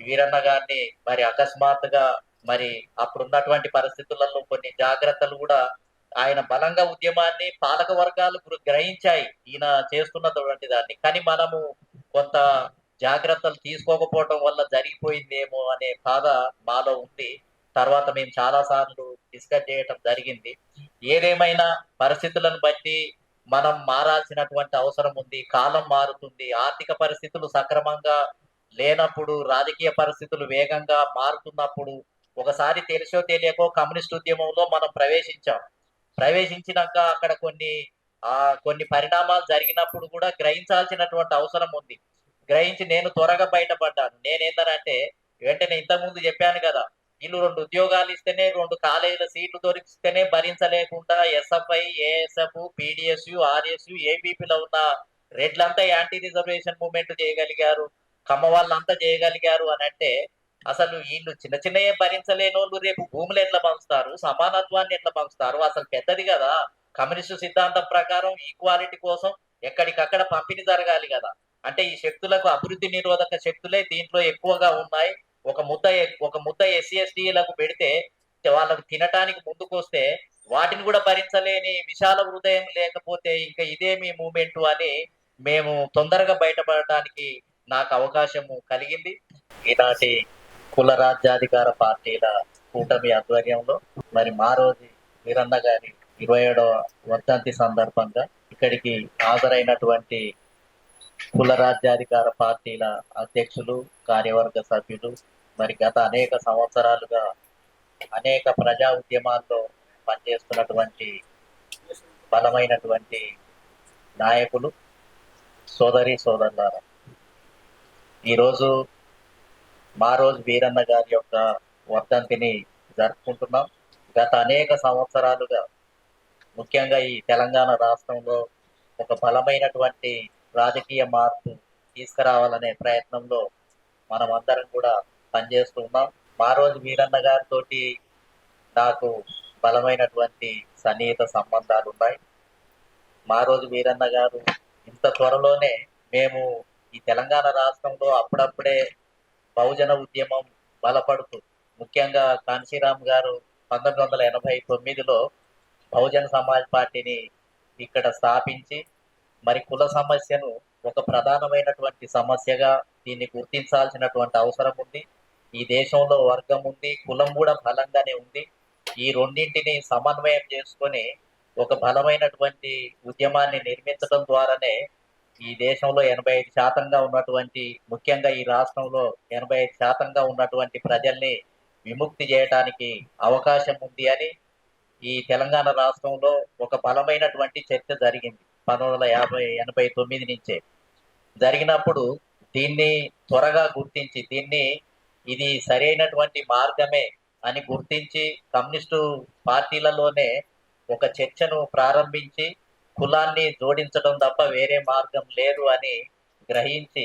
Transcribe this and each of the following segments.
వీరన్న గారిని మరి అకస్మాత్తుగా మరి అప్పుడున్నటువంటి పరిస్థితులలో కొన్ని జాగ్రత్తలు కూడా ఆయన బలంగా ఉద్యమాన్ని పాలక వర్గాలు గ్రహించాయి ఈయన చేస్తున్నటువంటి దాన్ని. కానీ మనము కొంత జాగ్రత్తలు తీసుకోకపోవటం వల్ల జరిగిపోయిందేమో అనే బాధ మాలో ఉంది. తర్వాత మేము చాలా సార్లు డిస్కస్ చేయటం జరిగింది. ఏదేమైనా పరిస్థితులను బట్టి మనం మారాల్సినటువంటి అవసరం ఉంది. కాలం మారుతుంది. ఆర్థిక పరిస్థితులు సక్రమంగా లేనప్పుడు, రాజకీయ పరిస్థితులు వేగంగా మారుతున్నప్పుడు ఒకసారి తెలిసో తెలియకో కమ్యూనిస్ట్ ఉద్యమంలో మనం ప్రవేశించాం. ప్రవేశించినాక అక్కడ కొన్ని పరిణామాలు జరిగినప్పుడు కూడా గ్రహించాల్సినటువంటి అవసరం ఉంది. గ్రహించి నేను త్వరగా బయటపడ్డాను. నేనేందనంటే వెంటనే ఇంతకుముందు చెప్పాను కదా! వీళ్ళు 2 ఉద్యోగాలు ఇస్తేనే, 2 కాలేజీల సీట్లు దొరికిస్తేనే భరించలేకుండా ఎస్ఎఫ్ఐ, ఏఎస్ఎఫ్, పీడీఎస్యు, ఆర్ఎస్యు, ఏబీపీలో ఉన్న రెడ్లంతా యాంటీ రిజర్వేషన్ మూవ్‌మెంట్ చేయగలిగారు. కమ్మ వాళ్ళంతా చేయగలిగారు అనంటే, అసలు వీళ్ళు చిన్న చిన్నయే భరించలేనోళ్ళు రేపు భూములు ఎట్లా పంచుతారు? సమానత్వాన్ని ఎట్లా పంచుతారు? అసలు పెద్దది కదా! కమ్యూనిస్టు సిద్ధాంతం ప్రకారం ఈక్వాలిటీ కోసం ఎక్కడికక్కడ పంపిణీ జరగాలి కదా! అంటే ఈ శక్తులకు అభివృద్ధి నిరోధక శక్తులే దీంట్లో ఎక్కువగా ఉన్నాయి. ఒక ముద్ద ఎస్సీ, ఎస్టీలకు పెడితే వాళ్ళకు తినటానికి ముందుకొస్తే వాటిని కూడా భరించలేని విశాల హృదయం లేకపోతే ఇంకా ఇదేమి మూవ్‌మెంట్ అని మేము తొందరగా బయటపడటానికి నాకు అవకాశము కలిగింది. ఈనాటి కుల రాజ్యాధికార పార్టీల కూటమి ఆధ్వర్యంలో మరి మారోజు వీరన్న గారి 27వ వర్ధంతి సందర్భంగా ఇక్కడికి హాజరైనటువంటి కుల రాజ్యాధికార పార్టీల అధ్యక్షులు, కార్యవర్గ సభ్యులు, మరి గత అనేక సంవత్సరాలుగా అనేక ప్రజా ఉద్యమాల్లో పనిచేస్తున్నటువంటి బలమైనటువంటి నాయకులు, సోదరి సోదరులారా, ఈరోజు మారోజు వీరన్న గారి యొక్క వర్ధంతిని జరుపుకుంటున్నాం. గత అనేక సంవత్సరాలుగా ముఖ్యంగా ఈ తెలంగాణ రాష్ట్రంలో ఒక బలమైనటువంటి రాజకీయ మార్పు తీసుకురావాలనే ప్రయత్నంలో మనం అందరం కూడా పనిచేస్తూ ఉన్నాం. మారోజు వీరన్న గారితోటి నాకు బలమైనటువంటి సన్నిహిత సంబంధాలు ఉన్నాయి. మారోజు వీరన్న గారు ఇంత త్వరలోనే మేము ఈ తెలంగాణ రాష్ట్రంలో అప్పుడప్పుడే బహుజన ఉద్యమం బలపడుతూ, ముఖ్యంగా కాన్శీరామ్ గారు 1989లో బహుజన సమాజ్ పార్టీని ఇక్కడ స్థాపించి మరి కుల సమస్యను ఒక ప్రధానమైనటువంటి సమస్యగా దీన్ని గుర్తించాల్సినటువంటి అవసరం ఉంది. ఈ దేశంలో వర్గం ఉంది, కులం కూడా బలంగానే ఉంది. ఈ రెండింటిని సమన్వయం చేసుకొని ఒక బలమైనటువంటి ఉద్యమాన్ని నిర్మించడం ద్వారానే ఈ దేశంలో 85% ఉన్నటువంటి, ముఖ్యంగా ఈ రాష్ట్రంలో 85% ఉన్నటువంటి ప్రజల్ని విముక్తి చేయడానికి అవకాశం ఉంది అని ఈ తెలంగాణ రాష్ట్రంలో ఒక బలమైనటువంటి చర్చ జరిగింది 1989 నుంచే. జరిగినప్పుడు దీన్ని త్వరగా గుర్తించి ఇది సరైనటువంటి మార్గమే అని గుర్తించి కమ్యూనిస్టు పార్టీలలోనే ఒక చర్చను ప్రారంభించి కులాన్ని జోడించడం తప్ప వేరే మార్గం లేదు అని గ్రహించి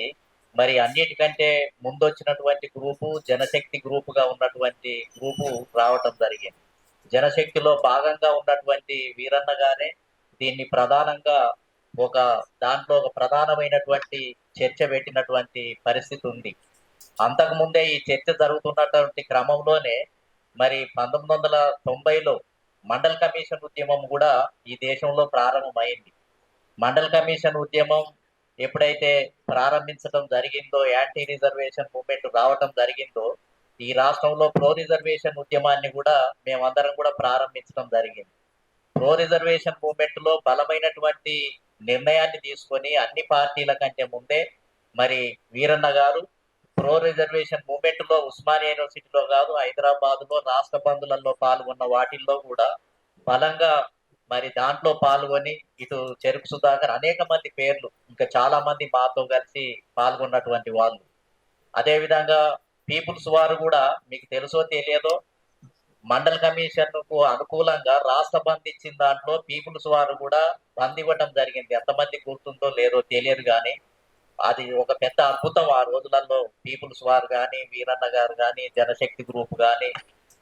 మరి అన్నిటికంటే ముందొచ్చినటువంటి గ్రూపు జనశక్తి గ్రూపుగా ఉన్నటువంటి గ్రూపు రావటం జరిగింది. జనశక్తిలో భాగంగా ఉన్నటువంటి వీరన్న గారే దీన్ని ప్రధానంగా ఒక దాంట్లో ఒక ప్రధానమైనటువంటి చర్చ పెట్టినటువంటి పరిస్థితి ఉంది. అంతకుముందే ఈ చర్చ జరుగుతున్నటువంటి క్రమంలోనే మరి 1990లో మండల్ కమిషన్ ఉద్యమం కూడా ఈ దేశంలో ప్రారంభమైంది. మండల్ కమిషన్ ఉద్యమం ఎప్పుడైతే ప్రారంభించడం జరిగిందో, యాంటీ రిజర్వేషన్ మూవ్‌మెంట్ రావటం జరిగిందో, ఈ రాష్ట్రంలో ప్రో రిజర్వేషన్ ఉద్యమాన్ని కూడా మేమందరం కూడా ప్రారంభించడం జరిగింది. ప్రో రిజర్వేషన్ మూవ్‌మెంట్ లో బలమైనటువంటి నిర్ణయాన్ని తీసుకొని అన్ని పార్టీల కంటే ముందే మరి వీరన్న గారు ప్రో రిజర్వేషన్ మూవ్‌మెంట్ లో ఉస్మానియా యూనివర్సిటీలో కాదు, హైదరాబాద్ లో రాష్ట్ర బంధులలో పాల్గొన్న వాటిల్లో కూడా బలంగా మరి దాంట్లో పాల్గొని ఇటు చెరుకు సుధాకర్ అనేక మంది పేర్లు, ఇంకా చాలా మంది మాతో కలిసి పాల్గొన్నటువంటి వాళ్ళు. అదేవిధంగా పీపుల్స్ వారు కూడా మీకు తెలుసో తెలియదో మండల్ కమిషన్ కు అనుకూలంగా రాష్ట్ర బంద్ ఇచ్చిన దాంట్లో పీపుల్స్ వారు కూడా బంద్ ఇవ్వటం జరిగింది. ఎంతమంది గుర్తుందో లేదో తెలియదు కానీ అది ఒక పెద్ద అద్భుతం. ఆ రోజులలో పీపుల్స్ వారు కానీ, వీరన్న గారు కానీ, జనశక్తి గ్రూప్ కానీ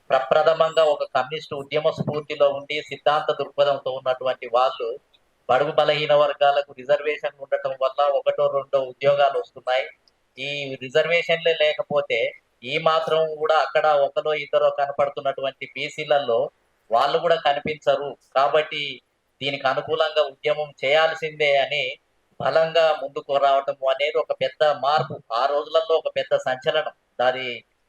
ప్రప్రథమంగా ఒక కమ్యూనిస్ట్ ఉద్యమ స్ఫూర్తిలో ఉండి సిద్ధాంత దృక్పథంతో ఉన్నటువంటి వాళ్ళు బడుగు బలహీన వర్గాలకు రిజర్వేషన్ ఉండటం వల్ల ఒకటో రెండో ఉద్యోగాలు వస్తున్నాయి. ఈ రిజర్వేషన్లే లేకపోతే ఈ మాత్రం కూడా అక్కడ ఒకరో ఇద్దరో కనపడుతున్నటువంటి బీసీలలో వాళ్ళు కూడా కనిపించరు. కాబట్టి దీనికి అనుకూలంగా ఉద్యమం చేయాల్సిందే అని బలంగా ముందుకు రావటం అనేది ఒక పెద్ద మార్పు. ఆ రోజులలో ఒక పెద్ద సంచలనం. అది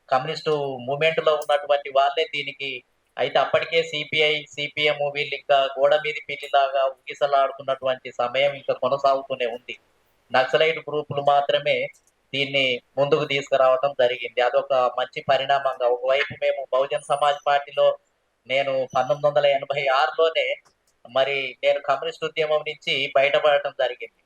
కమ్యూనిస్టు మూవ్మెంట్ లో ఉన్నటువంటి వాళ్ళే దీనికి. అయితే అప్పటికే సిపిఐ, సిపిఎం వీళ్ళు ఇంకా గోడ మీది పిల్లిలాగా ఊగిసలాడుతున్నటువంటి సమయం ఇంకా కొనసాగుతూనే ఉంది. నక్సలైట్ గ్రూపులు మాత్రమే దీన్ని ముందుకు తీసుకురావటం జరిగింది. అదొక మంచి పరిణామంగా. ఒకవైపు మేము బహుజన్ సమాజ్ పార్టీలో నేను 1986లోనే మరి నేను కమ్యూనిస్ట్ ఉద్యమం నుంచి బయటపడటం జరిగింది.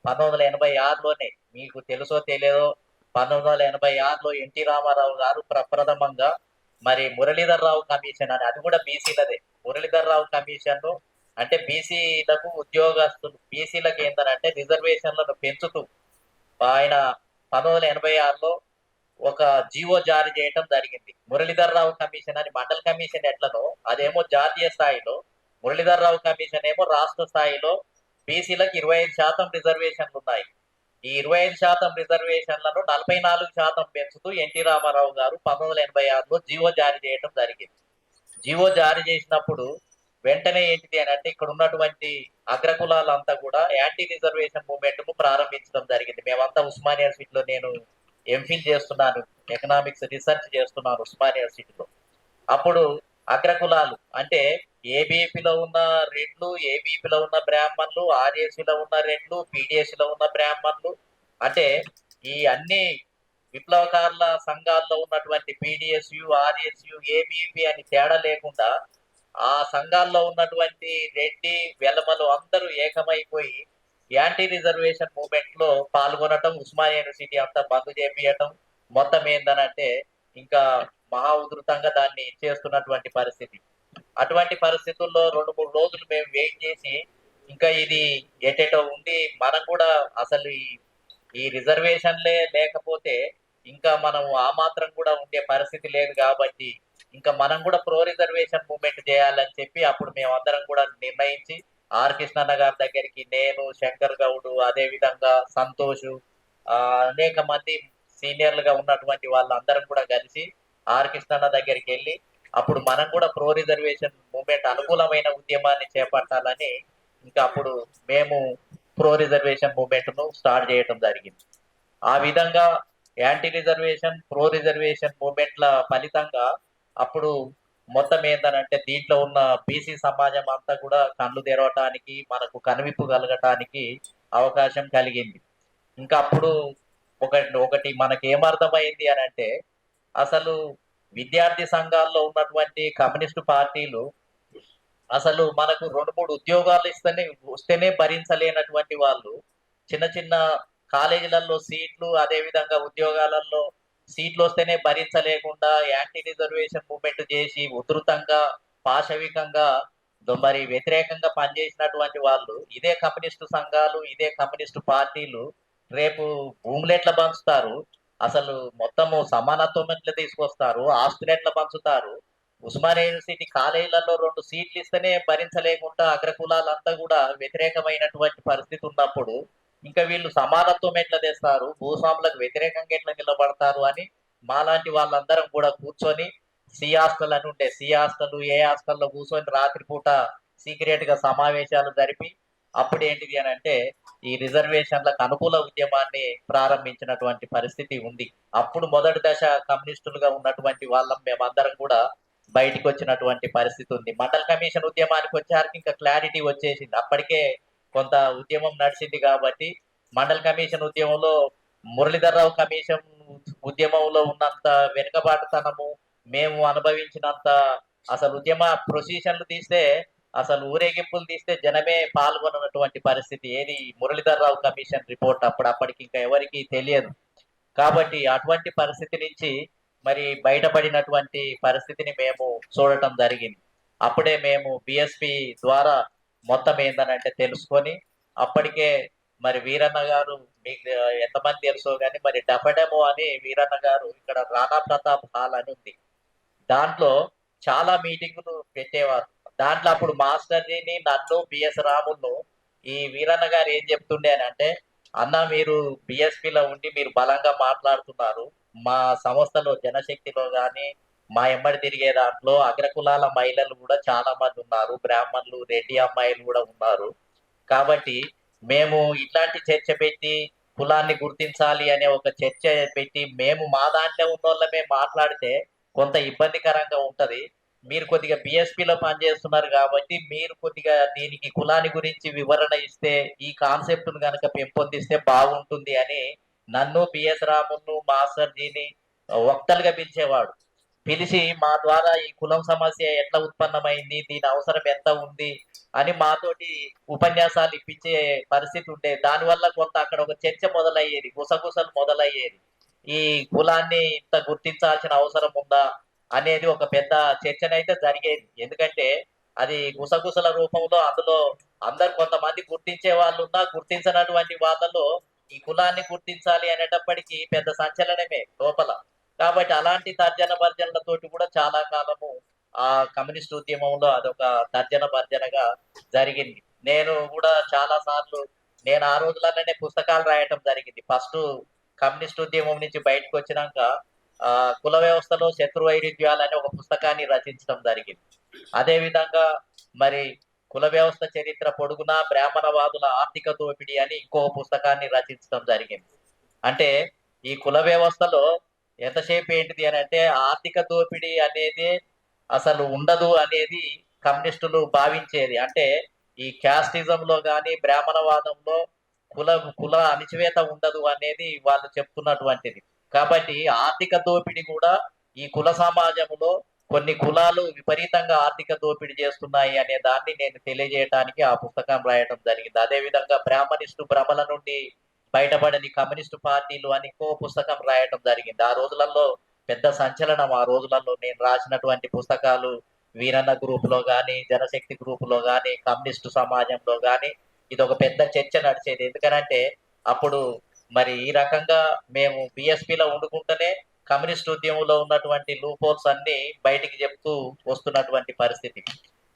1986లోనే మీకు తెలుసో తెలియదో 1986లో ఎన్టీ రామారావు గారు ప్రప్రథమంగా మరి మురళీధర్ రావు కమిషన్ అని, అది కూడా బీసీలదే. మురళీధర్ రావు కమిషన్ అంటే బీసీలకు ఉద్యోగస్తులు, బీసీలకు ఏంటంటే రిజర్వేషన్లను పెంచుతూ ఆయన 1986లో ఒక జీవో జారీ చేయడం జరిగింది. మురళీధర్ రావు కమిషన్ అని. మండల్ కమిషన్ ఎట్లనో అదేమో జాతీయ స్థాయిలో, మురళీధర్ రావు కమిషన్ ఏమో రాష్ట్ర స్థాయిలో బీసీలకు 25% రిజర్వేషన్లు ఉన్నాయి. ఈ 25% రిజర్వేషన్లను 44% పెంచుతూ ఎన్టీ రామారావు గారు 1986లో జీవో జారీ చేయడం జరిగింది. జీవో జారీ చేసినప్పుడు వెంటనే ఏంటిది అని అంటే ఇక్కడ ఉన్నటువంటి అగ్రకులాలంతా కూడా యాంటీ రిజర్వేషన్ మూవ్మెంట్ ను ప్రారంభించడం జరిగింది. మేమంతా ఉస్మానియా యూనివర్సిటీలో, నేను ఎంఫిల్ చేస్తున్నాను, ఎకనామిక్స్ రీసెర్చ్ చేస్తున్నాను ఉస్మానియా యూనివర్సిటీలో. అప్పుడు అగ్రకులాలు అంటే ఏబిపిలో ఉన్న రెడ్లు, ఏబిపిలో ఉన్న బ్రాహ్మణులు, ఆర్ఎస్సిలో ఉన్న రెడ్లు, పీడిఎస్సిలో ఉన్న బ్రాహ్మణులు, అంటే ఈ అన్ని విప్లవకారుల సంఘాల్లో ఉన్నటువంటి పీడిఎస్యు, ఆర్ఎస్యు, ఏబిపి అని తేడా లేకుండా ఆ సంఘాల్లో ఉన్నటువంటి రెడ్డి, వెలమలు అందరూ ఏకమైపోయి యాంటీ రిజర్వేషన్ మూవ్మెంట్ లో పాల్గొనటం, ఉస్మానియా యూనివర్సిటీ అంతా బంద్ చేపియటం, మొత్తం ఏందనంటే ఇంకా మహా ఉధృతంగా దాన్ని చేస్తున్నటువంటి పరిస్థితి. అటువంటి పరిస్థితుల్లో 2-3 రోజులు మేము వెయిట్ చేసి ఇంకా ఇది ఎటెటో ఉండి మనం కూడా అసలు ఈ రిజర్వేషన్లే లేకపోతే ఇంకా మనం ఆ మాత్రం కూడా ఉండే పరిస్థితి లేదు కాబట్టి ఇంకా మనం కూడా ప్రో రిజర్వేషన్ మూవ్మెంట్ చేయాలని చెప్పి అప్పుడు మేమందరం కూడా నిర్ణయించి కృష్ణన్న గారి దగ్గరికి నేను, శంకర్ గౌడ్, అదే విధంగా సంతోష్, అనేక మంది సీనియర్లుగా ఉన్నటువంటి వాళ్ళందరం కూడా కలిసి కృష్ణన్న దగ్గరికి వెళ్ళి అప్పుడు మనం కూడా ప్రో రిజర్వేషన్ మూవ్మెంట్ అనుకూలమైన ఉద్యమాన్ని చేపట్టాలని ఇంకా అప్పుడు మేము ప్రో రిజర్వేషన్ మూవ్మెంట్ ను స్టార్ట్ చేయడం జరిగింది. ఆ విధంగా యాంటీ రిజర్వేషన్, ప్రో రిజర్వేషన్ మూవ్మెంట్ల ఫలితంగా అప్పుడు మొత్తం ఏంటనంటే దీంట్లో ఉన్న బీసీ సమాజం అంతా కూడా కళ్ళు తెరవటానికి, మనకు కనువిప్పు కలగటానికి అవకాశం కలిగింది. ఇంకా అప్పుడు ఒకటి ఒకటి మనకి ఏమర్థమైంది అని అంటే అసలు విద్యార్థి సంఘాల్లో ఉన్నటువంటి కమ్యూనిస్టు పార్టీలు అసలు మనకు 2-3 ఉద్యోగాలు వస్తేనే భరించలేనటువంటి వాళ్ళు చిన్న చిన్న కాలేజీలలో సీట్లు, అదే విధంగా ఉద్యోగాలలో సీట్లు వస్తేనే భరించలేకుండా యాంటీ రిజర్వేషన్ మూవ్మెంట్ చేసి ఉధృతంగా, పాశవికంగా మరి వ్యతిరేకంగా పనిచేసినటువంటి వాళ్ళు ఇదే కమ్యూనిస్టు సంఘాలు, ఇదే కమ్యూనిస్టు పార్టీలు రేపు భూములు ఎట్లా పంచుతారు, అసలు మొత్తము సమానత్వం ఎట్లా తీసుకొస్తారు, ఆస్తులు ఎట్లా పంచుతారు, ఉస్మానియా యూనివర్సిటీ కాలేజీలలో 2 సీట్లు ఇస్తేనే భరించలేకుండా అగ్రకులాలంతా కూడా వ్యతిరేకమైనటువంటి పరిస్థితి ఉన్నప్పుడు ఇంకా వీళ్ళు సమానత్వం ఎట్లా తెస్తారు, భూస్వాములకు వ్యతిరేకంగా ఎట్లా నిలబడతారు అని మాలాంటి వాళ్ళందరం కూడా కూర్చొని సి హాస్టల్ అని ఉంటే సి హాస్టల్, ఏ హాస్టల్లో కూర్చొని రాత్రిపూట సీక్రెట్ గా సమావేశాలు జరిపి అప్పుడు ఏంటిది అని అంటే ఈ రిజర్వేషన్లకు అనుకూల ఉద్యమాన్ని ప్రారంభించినటువంటి పరిస్థితి ఉంది. అప్పుడు మొదటి దశ కమ్యూనిస్టులుగా ఉన్నటువంటి వాళ్ళం మేమందరం కూడా బయటికి వచ్చినటువంటి పరిస్థితి ఉంది. మండల్ కమిషన్ ఉద్యమానికి వచ్చారికి ఇంకా క్లారిటీ వచ్చేసింది. అప్పటికే కొంత ఉద్యమం నడిచింది కాబట్టి మండల్ కమిషన్ ఉద్యమంలో మురళీధర్ రావు కమిషన్ ఉద్యమంలో ఉన్నంత వెనుకబాటుతనము, మేము అనుభవించినంత అసలు ఉద్యమ ప్రొసీజన్లు తీస్తే, అసలు ఊరేగింపులు తీస్తే జనమే పాల్గొన్నటువంటి పరిస్థితి ఏది మురళీధర్ రావు కమిషన్ రిపోర్ట్ అప్పటికి ఇంకా ఎవరికి తెలియదు. కాబట్టి అటువంటి పరిస్థితి నుంచి మరి బయటపడినటువంటి పరిస్థితిని మేము చూడటం జరిగింది. అప్పుడే మేము బిఎస్పి ద్వారా మొత్తం ఏందనంటే తెలుసుకొని అప్పటికే మరి వీరన్న గారు, మీకు ఎంతమంది తెలుసో కానీ మరి డఫడెమో అని వీరన్న గారు ఇక్కడ రాణా ప్రతాప్ హాల్ అని ఉంది, దాంట్లో చాలా మీటింగులు పెట్టేవారు. దాంట్లో అప్పుడు మాస్టర్జీని, నన్ను, బిఎస్ రాములను ఈ వీరన్న గారు ఏం చెప్తుండే అని అంటే, అన్న మీరు బిఎస్పిలో ఉండి మీరు బలంగా మాట్లాడుతున్నారు, మా సంస్థలో జనశక్తిలో గాని, మా ఎమ్మడి తిరిగే దాంట్లో అగ్రకులాల మహిళలు కూడా చాలా మంది ఉన్నారు. బ్రాహ్మణులు, రెడ్డి అమ్మాయిలు కూడా ఉన్నారు. కాబట్టి మేము ఇట్లాంటి చర్చ పెట్టి కులాన్ని గుర్తించాలి అనే ఒక చర్చ పెట్టి మేము మా దాంట్లో ఉన్నోళ్ళమే మాట్లాడితే కొంత ఇబ్బందికరంగా ఉంటది. మీరు కొద్దిగా బీఎస్పీలో పనిచేస్తున్నారు కాబట్టి మీరు కొద్దిగా దీనికి కులాన్ని గురించి వివరణ ఇస్తే ఈ కాన్సెప్ట్‌ను గనక పెంపొందిస్తే బాగుంటుంది అని నన్ను, బిఎస్ రామును, మాస్టర్‌జీని వక్తలుగా పిలిచేవాడు. పిలిచి మా ద్వారా ఈ కులం సమస్య ఎట్లా ఉత్పన్నమైంది? దీని అవసరం ఎంత ఉంది? అని మాతోటి ఉపన్యాసాలు ఇప్పించే పరిస్థితి ఉండేది. దానివల్ల కొంత అక్కడ ఒక చర్చ మొదలయ్యేది. గుసగుసలు మొదలయ్యేది. ఈ కులాన్ని ఇంత గుర్తించాల్సిన అవసరం ఉందా? అనేది ఒక పెద్ద చర్చనైతే జరిగేది. ఎందుకంటే అది గుసగుసల రూపంలో అందులో అందరు కొంతమంది గుర్తించే వాళ్ళున్నా, గుర్తించనటువంటి వాళ్ళలో ఈ కులాన్ని గుర్తించాలి అనేటప్పటికి పెద్ద సంచలనమే లోపల. కాబట్టి అలాంటి తర్జన భర్జనలతోటి కూడా చాలా కాలము ఆ కమ్యూనిస్ట్ ఉద్యమంలో అదొక తర్జన భర్జనగా జరిగింది. నేను కూడా చాలా సార్లు నేను ఆ రోజులలోనే పుస్తకాలు రాయటం జరిగింది. ఫస్ట్ కమ్యూనిస్ట్ ఉద్యమం నుంచి బయటకు వచ్చినాక కుల వ్యవస్థలో శత్రు వైరుధ్యాలు అనే ఒక పుస్తకాన్ని రచించడం జరిగింది. అదే విధంగా మరి కుల వ్యవస్థ చరిత్ర పొడుగునా బ్రాహ్మణవాదుల ఆర్థిక దోపిడీ అని ఇంకో పుస్తకాన్ని రచించడం జరిగింది. అంటే ఈ కుల వ్యవస్థలో ఎంతసేపు ఏంటిది అని అంటే ఆర్థిక దోపిడీ అనేది అసలు ఉండదు అనేది కమ్యూనిస్టులు భావించేది. అంటే ఈ క్యాస్టిజంలో గాని బ్రాహ్మణవాదంలో కుల కుల అణిచివేత ఉండదు అనేది వాళ్ళు చెప్తున్నటువంటిది. కాబట్టి ఆర్థిక దోపిడీ కూడా ఈ కుల సమాజంలో కొన్ని కులాలు విపరీతంగా ఆర్థిక దోపిడీ చేస్తున్నాయి అనే దాన్ని నేను తెలియజేయడానికి ఆ పుస్తకం రాయడం జరిగింది. అదే విధంగా బ్రాహ్మణిస్టు భ్రమల నుండి బయటపడని కమ్యూనిస్టు పార్టీలు అని ఇంకో పుస్తకం రాయటం జరిగింది. ఆ రోజులలో పెద్ద సంచలనం. ఆ రోజులలో నేను రాసినటువంటి పుస్తకాలు వీరన్న గ్రూపులో గాని, జనశక్తి గ్రూపులో గాని, కమ్యూనిస్టు సమాజంలో గాని ఇదొక పెద్ద చర్చ నడిచేది. ఎందుకనంటే అప్పుడు మరి ఈ రకంగా మేము బీఎస్పీలో వండుకుంటూనే కమ్యూనిస్ట్ ఉద్యమంలో ఉన్నటువంటి లూప్ హోల్స్ అన్ని బయటికి చెప్తూ వస్తున్నటువంటి పరిస్థితి.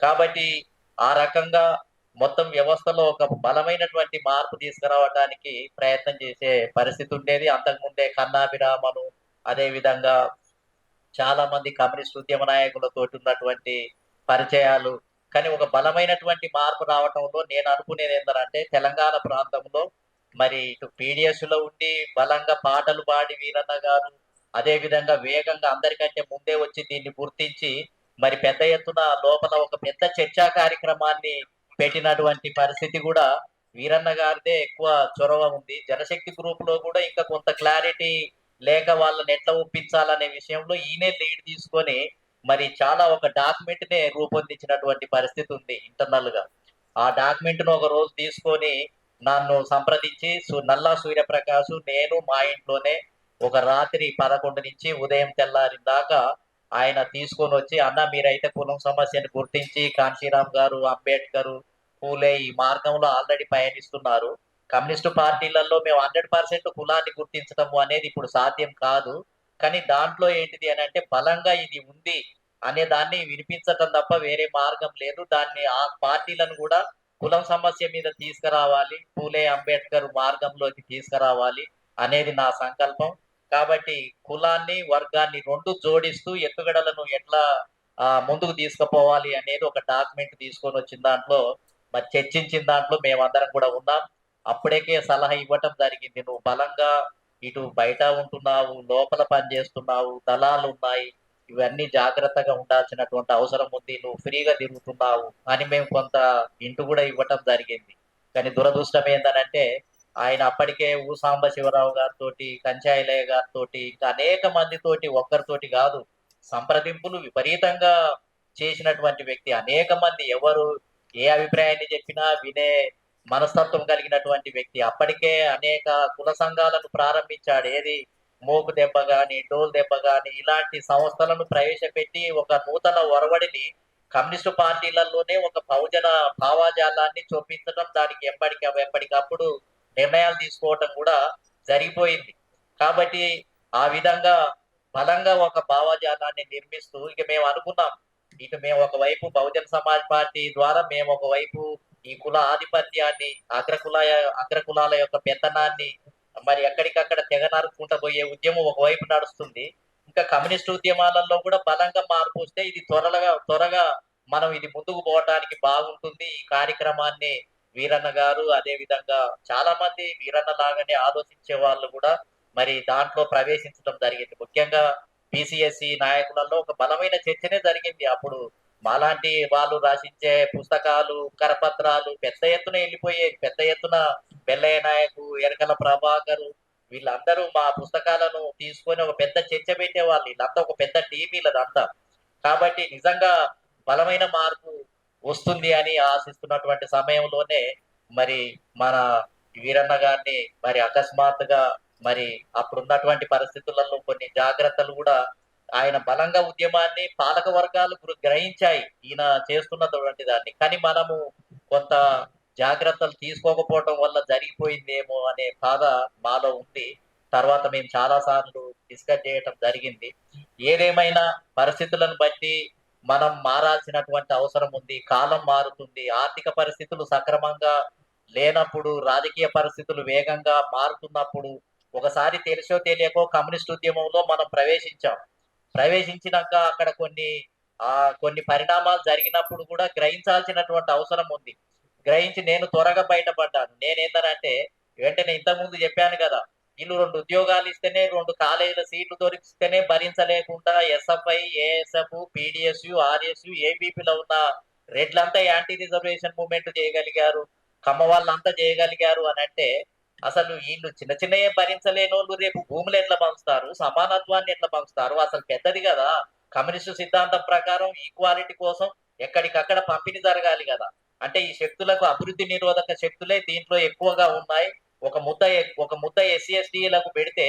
కాబట్టి ఆ రకంగా మొత్తం వ్యవస్థలో ఒక బలమైనటువంటి మార్పు తీసుకురావడానికి ప్రయత్నం చేసే పరిస్థితి ఉండేది. అంతకుముందే కన్నాభిరామను, అదే విధంగా చాలా మంది కమ్యూనిస్ట్ ఉద్యమ నాయకులతోటి ఉన్నటువంటి పరిచయాలు. కానీ ఒక బలమైనటువంటి మార్పు రావటంలో నేను అనుకునేది ఏంటంటే తెలంగాణ ప్రాంతంలో మరి ఇటు పీడిఎస్‌లో ఉండి బలంగా పాటలు పాడి వీరన్న గారు, అదే విధంగా వేగంగా అందరికంటే ముందే వచ్చి దీన్ని గుర్తించి మరి పెద్ద ఎత్తున లోపల ఒక పెద్ద చర్చా కార్యక్రమాన్ని పెట్టినటువంటి పరిస్థితి కూడా వీరన్న గారిదే ఎక్కువ చొరవ ఉంది. జనశక్తి గ్రూప్‌లో కూడా ఇంకా కొంత క్లారిటీ లేక వాళ్ళని ఎట్లా ఒప్పించాలనే విషయంలో ఈయనే లీడ్ తీసుకొని మరి చాలా ఒక డాక్యుమెంట్‌నే రూపొందించినటువంటి పరిస్థితి ఉంది ఇంటర్నల్‌గా. ఆ డాక్యుమెంట్‌ను ఒక రోజు తీసుకొని నన్ను సంప్రదించి నల్లా సూర్యప్రకాష్ నేను మా ఇంట్లోనే ఒక రాత్రి 11 నుంచి ఉదయం తెల్లారిన దాకా ఆయన తీసుకొనొచ్చి, "అన్న మీరైతే కులం సమస్యను గుర్తించి కాంశీరామ్ గారు, అంబేద్కరు, పూలే ఈ మార్గంలో ఆల్రెడీ పయనిస్తున్నారు. కమ్యూనిస్టు పార్టీలలో మేము 100% కులాన్ని గుర్తించటము అనేది ఇప్పుడు సాధ్యం కాదు. కానీ దాంట్లో ఏంటిది అనంటే బలంగా ఇది ఉంది అనే దాన్ని వినిపించటం తప్ప వేరే మార్గం లేదు. దాన్ని ఆ పార్టీలను గూడా కులం సమస్య మీద తీసుకురావాలి. పూలే, అంబేద్కర్ మార్గంలోకి తీసుకురావాలి అనేది నా సంకల్పం. కాబట్టి కులాన్ని, వర్గాన్ని 2 జోడిస్తూ ఎత్తుగడలను ఎట్లా ముందుకు తీసుకుపోవాలి అనేది ఒక డాక్యుమెంట్ తీసుకొనొచ్చిన దాంట్లో మరి చర్చించిన దాంట్లో మేమందరం కూడా ఉన్నాం. అప్పటికే సలహా ఇవ్వటం జరిగింది. "నువ్వు బలంగా ఇటు బయట ఉంటున్నావు, లోపల పని చేస్తున్నావు, దళాలున్నాయి. ఇవన్నీ జాగ్రత్తగా ఉండాల్సినటువంటి అవసరం ఉంది. నువ్వు ఫ్రీగా తిరుగుతున్నావు" అని మేము కొంత హింట్ కూడా ఇవ్వటం జరిగింది. కానీ దురదృష్టం ఏందనంటే ఆయన అప్పటికే సాంబశివరావు గారితోటి, కంచాయిలయ్య గారితోటి, ఇంకా అనేక మందితోటి ఒక్కరితోటి గాదు సంప్రదింపులు విపరీతంగా చేసినటువంటి వ్యక్తి. అనేక మంది ఎవరు ఏ అభిప్రాయాన్ని చెప్పినా వినే మనస్తత్వం కలిగినటువంటి వ్యక్తి. అప్పటికే అనేక కుల సంఘాలను ప్రారంభించాడు. ఏది మోకు దెబ్బ గాని, డోలు దెబ్బ గాని ఇలాంటి సంస్థలను ప్రవేశపెట్టి ఒక నూతన ఒరవడిని కమ్యూనిస్టు పార్టీలలోనే ఒక బహుజన భావాజాలాన్ని చొప్పించడం, దానికి ఎప్పటికప్పుడు నిర్ణయాలు తీసుకోవటం కూడా జరిగిపోయింది. కాబట్టి ఆ విధంగా బలంగా ఒక భావజాలాన్ని నిర్మిస్తూ ఇక మేము అనుకున్నాం. ఇటు మేము ఒకవైపు బహుజన్ సమాజ్ పార్టీ ద్వారా మేము ఒకవైపు ఈ కుల ఆధిపత్యాన్ని, అగ్రకులాల యొక్క పెత్తనాన్ని మరి ఎక్కడికక్కడ తెగ నరుక్కుంటూ పోయే ఉద్యమం ఒకవైపు నడుస్తుంది. ఇంకా కమ్యూనిస్ట్ ఉద్యమాలలో కూడా బలంగా మార్పు వస్తే ఇది త్వరగా మనం ఇది ముందుకు పోవటానికి బాగుంటుంది. ఈ కార్యక్రమాన్ని వీరన్న గారు అదే విధంగా చాలా మంది వీరన్న లాగానే ఆలోచించే వాళ్ళు కూడా మరి దాంట్లో ప్రవేశించడం జరిగింది. ముఖ్యంగా పిసిఎస్సి నాయకులలో ఒక బలమైన చర్చనే జరిగింది. అప్పుడు మాలాంటి వాళ్ళు రాసించే పుస్తకాలు, కరపత్రాలు పెద్ద ఎత్తున వెళ్ళిపోయేది. పెద్ద ఎత్తున పెల్లయ్య నాయకు, ఎరకల ప్రభాకరు వీళ్ళందరూ మా పుస్తకాలను తీసుకొని ఒక పెద్ద చర్చ పెట్టేవాళ్ళు. వీళ్ళంతా ఒక పెద్ద టీం వీళ్ళదంతా. కాబట్టి నిజంగా బలమైన మార్పు వస్తుంది అని ఆశిస్తున్నటువంటి సమయంలోనే మరి మన వీరన్న గారిని మరి అకస్మాత్తుగా మరి అప్పుడున్నటువంటి పరిస్థితులలో కొన్ని జాగ్రత్తలు కూడా ఆయన బలంగా ఉద్యమాన్ని పాలక వర్గాలు గ్రహించాయి ఈయన చేస్తున్నటువంటి దాన్ని. కానీ మనము కొంత జాగ్రత్తలు తీసుకోకపోవటం వల్ల జరిగిపోయిందేమో అనే బాధ మాలో ఉంది. తర్వాత మేము చాలా సార్లు డిస్కస్ చేయటం జరిగింది. ఏదేమైనా పరిస్థితులను బట్టి మనం మారాల్సినటువంటి అవసరం ఉంది. కాలం మారుతుంది. ఆర్థిక పరిస్థితులు సక్రమంగా లేనప్పుడు, రాజకీయ పరిస్థితులు వేగంగా మారుతున్నప్పుడు ఒకసారి తెలిసో తెలియకో కమ్యూనిస్ట్ ఉద్యమంలో మనం ప్రవేశించాం. ప్రవేశించినాక అక్కడ కొన్ని పరిణామాలు జరిగినప్పుడు కూడా గ్రహించాల్సినటువంటి అవసరం ఉంది. గ్రహించి నేను త్వరగా బయటపడ్డాను. నేనేందనంటే వెంటనే ఇంతకుముందు చెప్పాను కదా, వీళ్ళు 2 ఉద్యోగాలు ఇస్తేనే 2 కాలేజీల సీట్లు దొరికిస్తేనే భరించలేకుండా ఎస్ఎఫ్ఐ, ఏఎస్ఎఫ్, పీడిఎస్యు, ఆర్ఎస్యు, ఏబీపీలో ఉన్న రెడ్లంతా యాంటీ రిజర్వేషన్ మూవ్మెంట్ చేయగలిగారు. కమ్మ వాళ్ళంతా చేయగలిగారు అని అంటే అసలు వీళ్ళు చిన్న చిన్నయే భరించలేని వాళ్ళు రేపు భూములు ఎట్లా పంచుతారు, సమానత్వాన్ని ఎట్లా పంచుతారు? అసలు పెద్దది కదా. కమ్యూనిస్టు సిద్ధాంతం ప్రకారం ఈక్వాలిటీ కోసం ఎక్కడికక్కడ పంపిణీ జరగాలి కదా. అంటే ఈ శక్తులకు అభివృద్ధి నిరోధక శక్తులే దీంట్లో ఎక్కువగా ఉన్నాయి. ఒక ముద్ద ఎస్సీ ఎస్టీలకు పెడితే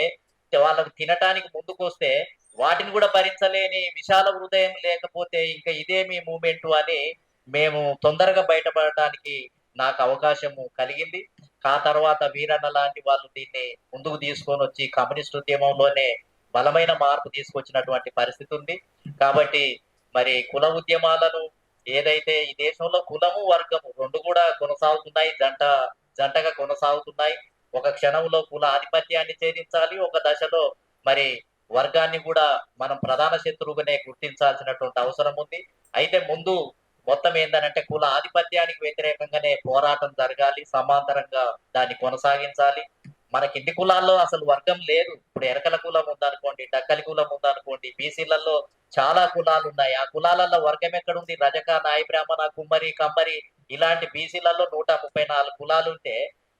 వాళ్ళకు తినటానికి ముందుకొస్తే వాటిని కూడా భరించలేని విశాల హృదయం లేకపోతే ఇంకా ఇదేమి మూమెంట్ అని మేము తొందరగా బయటపడటానికి నాకు అవకాశము కలిగింది. ఆ తర్వాత వీరన్న లాంటి వాళ్ళు దీన్ని ముందుకు తీసుకొని వచ్చి కమ్యూనిస్ట్ ఉద్యమంలోనే బలమైన మార్పు తీసుకొచ్చినటువంటి పరిస్థితి ఉంది. కాబట్టి మరి కుల ఉద్యమాలను ఏదైతే ఈ దేశంలో కులము వర్గము రెండు కూడా కొనసాగుతున్నాయి, జంటగా కొనసాగుతున్నాయి. ఒక క్షణంలో కుల ఆధిపత్యాన్ని ఛేదించాలి, ఒక దశలో మరి వర్గాన్ని కూడా మనం ప్రధాన శత్రువుగానే గుర్తించాల్సినటువంటి అవసరం ఉంది. అయితే ముందు మొత్తం ఏంటంటే కుల ఆధిపత్యానికి వ్యతిరేకంగానే పోరాటం జరగాలి, సమాంతరంగా దాన్ని కొనసాగించాలి. మన కింది కులాల్లో అసలు వర్గం లేదు. ఇప్పుడు ఎరకల కులం ఉందనుకోండి, డక్కలి కులం ఉందనుకోండి, బీసీలలో చాలా కులాలు ఉన్నాయి. ఆ కులాలలో వర్గం ఎక్కడుంది? రజక, నాయ బ్రాహ్మణ, కుమ్మరి, కమ్మరి ఇలాంటి బీసీలలో 134 కులాలు ఉంటే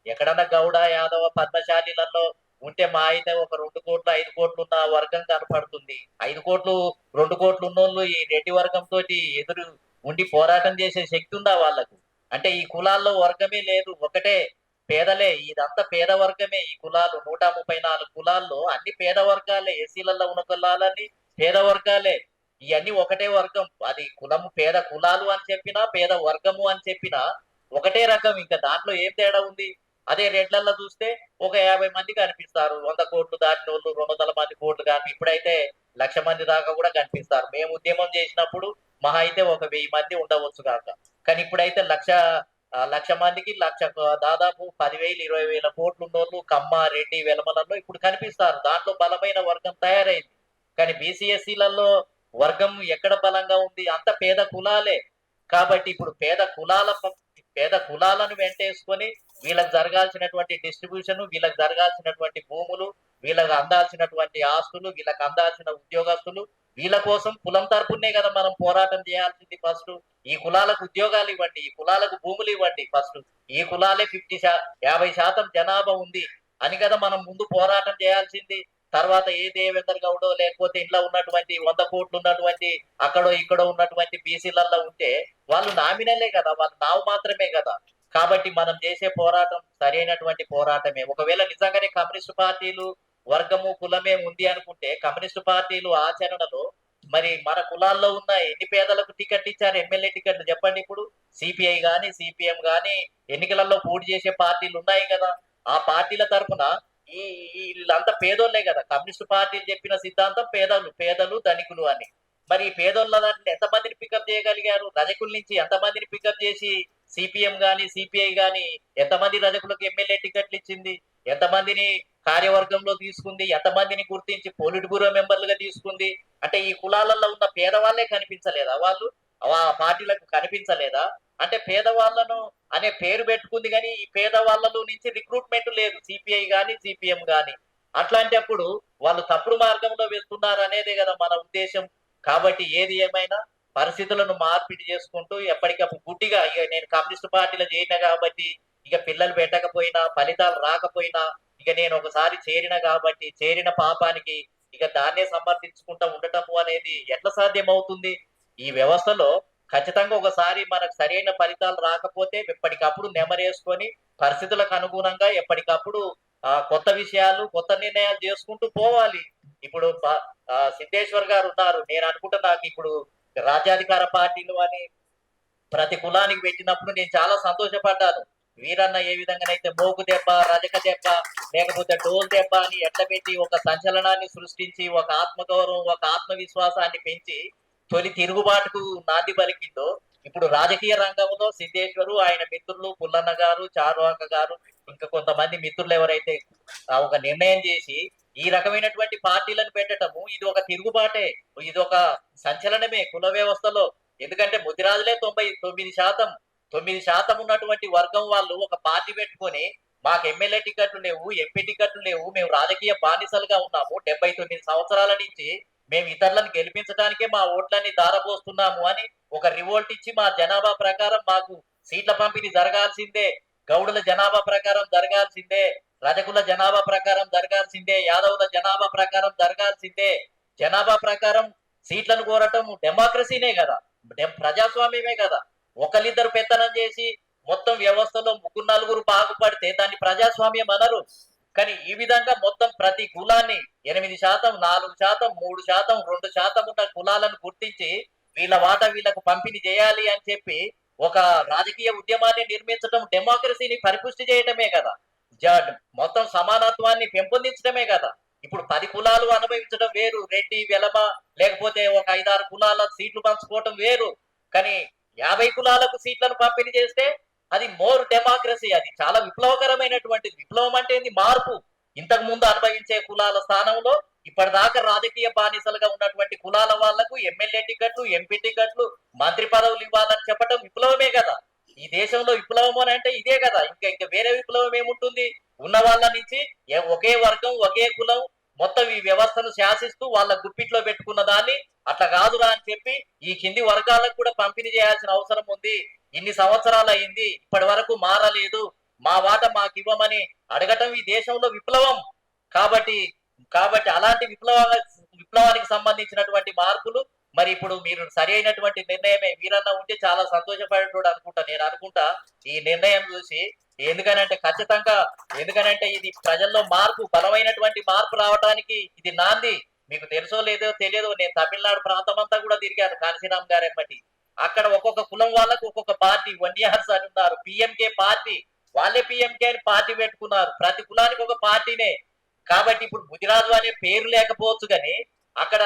ఎక్కడన్నా గౌడ, యాదవ, పద్మశాలిలలో ఉంటే మా అయితే ఒక 2 కోట్లు 5 కోట్లు ఉన్న వర్గం కనపడుతుంది. 5 కోట్లు 2 కోట్లు ఉన్నోళ్ళు ఈ రెడ్డి వర్గం తోటి ఎదురు ఉండి పోరాటం చేసే శక్తి ఉందా వాళ్ళకు? అంటే ఈ కులాల్లో వర్గమే లేదు, ఒకటే పేదలే. ఇదంతా పేద వర్గమే. ఈ కులాలు 134 కులాల్లో అన్ని పేద వర్గాలే. ఎస్సీలలో ఉన్న కులాలన్నీ పేద వర్గాలే. ఇవన్నీ ఒకటే వర్గం. అది కులము పేద కులాలు అని చెప్పినా, పేద వర్గము అని చెప్పినా ఒకటే రకం. ఇంకా దాంట్లో ఏం తేడా ఉంది? అదే రెడ్లల్లో చూస్తే ఒక 50 మంది కనిపిస్తారు. 100 కోట్లు దాటిన వాళ్ళు 200 మంది కోట్లు కానీ ఇప్పుడైతే 1,00,000 మంది దాకా కూడా కనిపిస్తారు. మేము ఉద్యమం చేసినప్పుడు మహా అయితే ఒక 1000 మంది ఉండవచ్చు కాక. కానీ ఇప్పుడైతే 1,00,000 మందికి దాదాపు 10,000 20,000 కోట్లు ఉన్నోళ్ళు కమ్మ, రెడ్డి, వెలమలలో ఇప్పుడు కనిపిస్తారు. దాంట్లో బలమైన వర్గం తయారైంది. కానీ బీసీఎస్సీలలో వర్గం ఎక్కడ బలంగా ఉంది? అంత పేద కులాలే. కాబట్టి ఇప్పుడు పేద కులాలను వెంటేసుకొని వీళ్ళకి జరగాల్సినటువంటి డిస్ట్రిబ్యూషన్, వీళ్ళకి జరగాల్సినటువంటి భూములు, వీళ్ళకి అందాల్సినటువంటి ఆస్తులు, వీళ్ళకి అందాల్సిన ఉద్యోగస్తులు, వీళ్ళ కోసం కులం తరపునే కదా మనం పోరాటం చేయాల్సింది ఫస్ట్. ఈ కులాలకు ఉద్యోగాలు ఇవ్వండి, ఈ కులాలకు భూములు ఇవ్వండి ఫస్ట్. ఈ కులాలే 50% జనాభా ఉంది అని కదా మనం ముందు పోరాటం చేయాల్సింది. తర్వాత ఏ దేవేందర్ గౌడో లేకపోతే ఇంట్లో ఉన్నటువంటి 100 కోట్లు ఉన్నటువంటి అక్కడో ఇక్కడో ఉన్నటువంటి బీసీలలో ఉంటే వాళ్ళు నామినలే కదా, వాళ్ళు నావు మాత్రమే కదా. కాబట్టి మనం చేసే పోరాటం సరైనటువంటి పోరాటమే. ఒకవేళ నిజంగానే కమ్యూనిస్ట్ పార్టీలు వర్గము కులమే ఉంది అనుకుంటే కమ్యూనిస్ట్ పార్టీలు ఆచరణలో మరి మన కులాల్లో ఉన్న ఎన్ని పేదలకు టికెట్ ఇచ్చారు? ఎమ్మెల్యే టికెట్లు చెప్పండి. ఇప్పుడు సిపిఐ గాని సిపిఎం గాని ఎన్నికలలో పోటీ చేసే పార్టీలు ఉన్నాయి కదా. ఆ పార్టీల తరఫున ఈ వీళ్ళంతా పేదోళ్లే కదా. కమ్యూనిస్ట్ పార్టీలు చెప్పిన సిద్ధాంతం పేదలు ధనికులు అని. మరి ఈ పేదోళ్ళ దాంట్లో ఎంతమందిని పికప్ చేయగలిగారు? రజకుల నుంచి ఎంతమందిని పికప్ చేసి సిపిఎం గాని సిపిఐ గాని ఎంతమంది రజకులకు ఎమ్మెల్యే టికెట్లు ఇచ్చింది? ఎంతమందిని కార్యవర్గంలో తీసుకుంది, ఎంతమందిని గుర్తించి పోలిట్ బ్యూరో మెంబర్లుగా తీసుకుంది. అంటే ఈ కులాలలో ఉన్న పేదవాళ్ళే కనిపించలేదా వాళ్ళు? ఆ పార్టీలకు కనిపించలేదా? అంటే పేదవాళ్ళను అనే పేరు పెట్టుకుంది కానీ ఈ పేదవాళ్ళలో నుంచి రిక్రూట్మెంట్ లేదు, సిపిఐ గాని సిపిఎం గాని. అట్లాంటప్పుడు వాళ్ళు తప్పుడు మార్గంలో వెళ్తున్నారు అనేదే కదా మన ఉద్దేశం. కాబట్టి ఏది ఏమైనా పరిస్థితులను మార్పిడి చేసుకుంటూ ఎప్పటికప్పుడు గుడ్డిగా ఇక నేను కమ్యూనిస్ట్ పార్టీలో చేరిన కాబట్టి ఇక పిల్లలు పెట్టకపోయినా ఫలితాలు రాకపోయినా ఇక నేను ఒకసారి చేరిన కాబట్టి చేరిన పాపానికి ఇక దాన్నే సమర్థించుకుంటా ఉండటము అనేది ఎట్లా సాధ్యమవుతుంది? ఈ వ్యవస్థలో ఖచ్చితంగా ఒకసారి మనకు సరైన ఫలితాలు రాకపోతే ఎప్పటికప్పుడు నెమరేసుకొని పరిస్థితులకు అనుగుణంగా ఎప్పటికప్పుడు కొత్త విషయాలు కొత్త నిర్ణయాలు చేసుకుంటూ పోవాలి. ఇప్పుడు సిద్ధేశ్వర్ గారు ఉన్నారు, నేను అనుకుంటా నాకు ఇప్పుడు రాజ్యాధికార పార్టీలు అని ప్రతి కులానికి పెట్టినప్పుడు నేను చాలా సంతోషపడ్డాను. వీరన్న ఏ విధంగానైతే మోగు దెబ్బ, రజక దెబ్బ, లేకపోతే డోల్ దెబ్బ అని ఎట్ల పెట్టి ఒక సంచలనాన్ని సృష్టించి ఒక ఆత్మగౌరవం ఒక ఆత్మవిశ్వాసాన్ని పెంచి తొలి తిరుగుబాటుకు నాంది పలికిందో, ఇప్పుడు రాజకీయ రంగంలో సిద్ధేశ్వరు ఆయన మిత్రులు పుల్లన్న గారు, చారువాక గారు, ఇంకా కొంతమంది మిత్రులు ఎవరైతే ఒక నిర్ణయం చేసి ఈ రకమైనటువంటి పార్టీలను పెట్టటము ఇది ఒక తిరుగుబాటే, ఇది ఒక సంచలనమే కుల వ్యవస్థలో. ఎందుకంటే ముదిరాజులే 99%, 9% ఉన్నటువంటి వర్గం వాళ్ళు ఒక పార్టీ పెట్టుకొని మాకు ఎమ్మెల్యే టికెట్లు లేవు, ఎంపీ టికెట్లు లేవు, మేము రాజకీయ బానిసలుగా ఉన్నాము, 79 సంవత్సరాల నుంచి మేము ఇతరులను గెలిపించడానికే మా ఓట్లన్నీ దారపోస్తున్నాము అని ఒక రివోల్ట్ ఇచ్చి మా జనాభా ప్రకారం మాకు సీట్ల పంపిణీ జరగాల్సిందే, గౌడుల జనాభా ప్రకారం జరగాల్సిందే, రజకుల జనాభా ప్రకారం జరగాల్సిందే, యాదవుల జనాభా ప్రకారం జరగాల్సిందే, జనాభా ప్రకారం సీట్లను కోరటం డెమోక్రసీనే కదా, ప్రజాస్వామ్యమే కదా. ఒకరిద్దరు పెత్తనం చేసి మొత్తం వ్యవస్థలో ముగ్గురు నలుగురు బాగుపడితే దాన్ని ప్రజాస్వామ్యం అనరు. కానీ ఈ విధంగా మొత్తం ప్రతి కులాన్ని 8%, 4%, 3%, 2% ఉన్న కులాలను గుర్తించి వీళ్ళ వాటా వీళ్ళకు పంపిణీ చేయాలి అని చెప్పి ఒక రాజకీయ ఉద్యమాన్ని నిర్మించడం డెమోక్రసీని పరిపుష్టి చేయటమే కదా, మొత్తం సమానత్వాన్ని పెంపొందించడమే కదా. ఇప్పుడు 10 కులాలు అనుభవించడం వేరు, రెడ్డి వెలమ లేకపోతే ఒక 5-6 కులాల సీట్లు పంచుకోవటం వేరు. కానీ 50 కులాలకు సీట్లను పంపిణీ చేస్తే అది మోర్ డెమోక్రసీ, అది చాలా విప్లవకరమైనటువంటిది. విప్లవం అంటే మార్పు. ఇంతకు ముందు అనుభవించే కులాల స్థానంలో ఇప్పటిదాకా రాజకీయ బానిసలుగా ఉన్నటువంటి కులాల వాళ్లకు ఎమ్మెల్యే టికెట్లు, ఎంపీ టికెట్లు, మంత్రి పదవులు ఇవ్వాలని చెప్పడం విప్లవమే కదా. ఈ దేశంలో విప్లవం అని అంటే ఇదే కదా, ఇంకా ఇంకా వేరే విప్లవం ఏముంటుంది? ఉన్న వాళ్ళ నుంచి ఒకే వర్గం ఒకే కులం మొత్తం ఈ వ్యవస్థను శాసిస్తూ వాళ్ళ గుప్పిట్లో పెట్టుకున్న దాన్ని అట్లా కాదురా అని చెప్పి ఈ కింది వర్గాలకు కూడా పంపిణీ చేయాల్సిన అవసరం ఉంది. ఇన్ని సంవత్సరాలు అయింది, ఇప్పటి వరకు మారలేదు, మా వాట మాకు ఇవ్వమని అడగటం ఈ దేశంలో విప్లవం. కాబట్టి కాబట్టి అలాంటి విప్లవానికి సంబంధించినటువంటి మార్పులు మరి ఇప్పుడు మీరు సరి అయినటువంటి నిర్ణయమే వీరన్న ఉంటే చాలా సంతోషపడేటోడు అనుకుంటా. నేను అనుకుంటా ఈ నిర్ణయం చూసి, ఎందుకనంటే ఖచ్చితంగా, ఎందుకనంటే ఇది ప్రజల్లో మార్పు, బలమైనటువంటి మార్పు రావడానికి ఇది నాంది. మీకు తెలుసో లేదో తెలియదు, నేను తమిళనాడు ప్రాంతం అంతా కూడా తిరిగాను కాంశీరామ్ గారు ఎమ్మటి. అక్కడ ఒక్కొక్క కులం వాళ్ళకు ఒక్కొక్క పార్టీ, వన్యార్స్ అని ఉన్నారు, పిఎంకే పార్టీ, వాళ్ళే పిఎంకే అని పార్టీ పెట్టుకున్నారు. ప్రతి కులానికి ఒక పార్టీనే. కాబట్టి ఇప్పుడు ముదిరాజు అనే పేరు లేకపోవచ్చు కానీ అక్కడ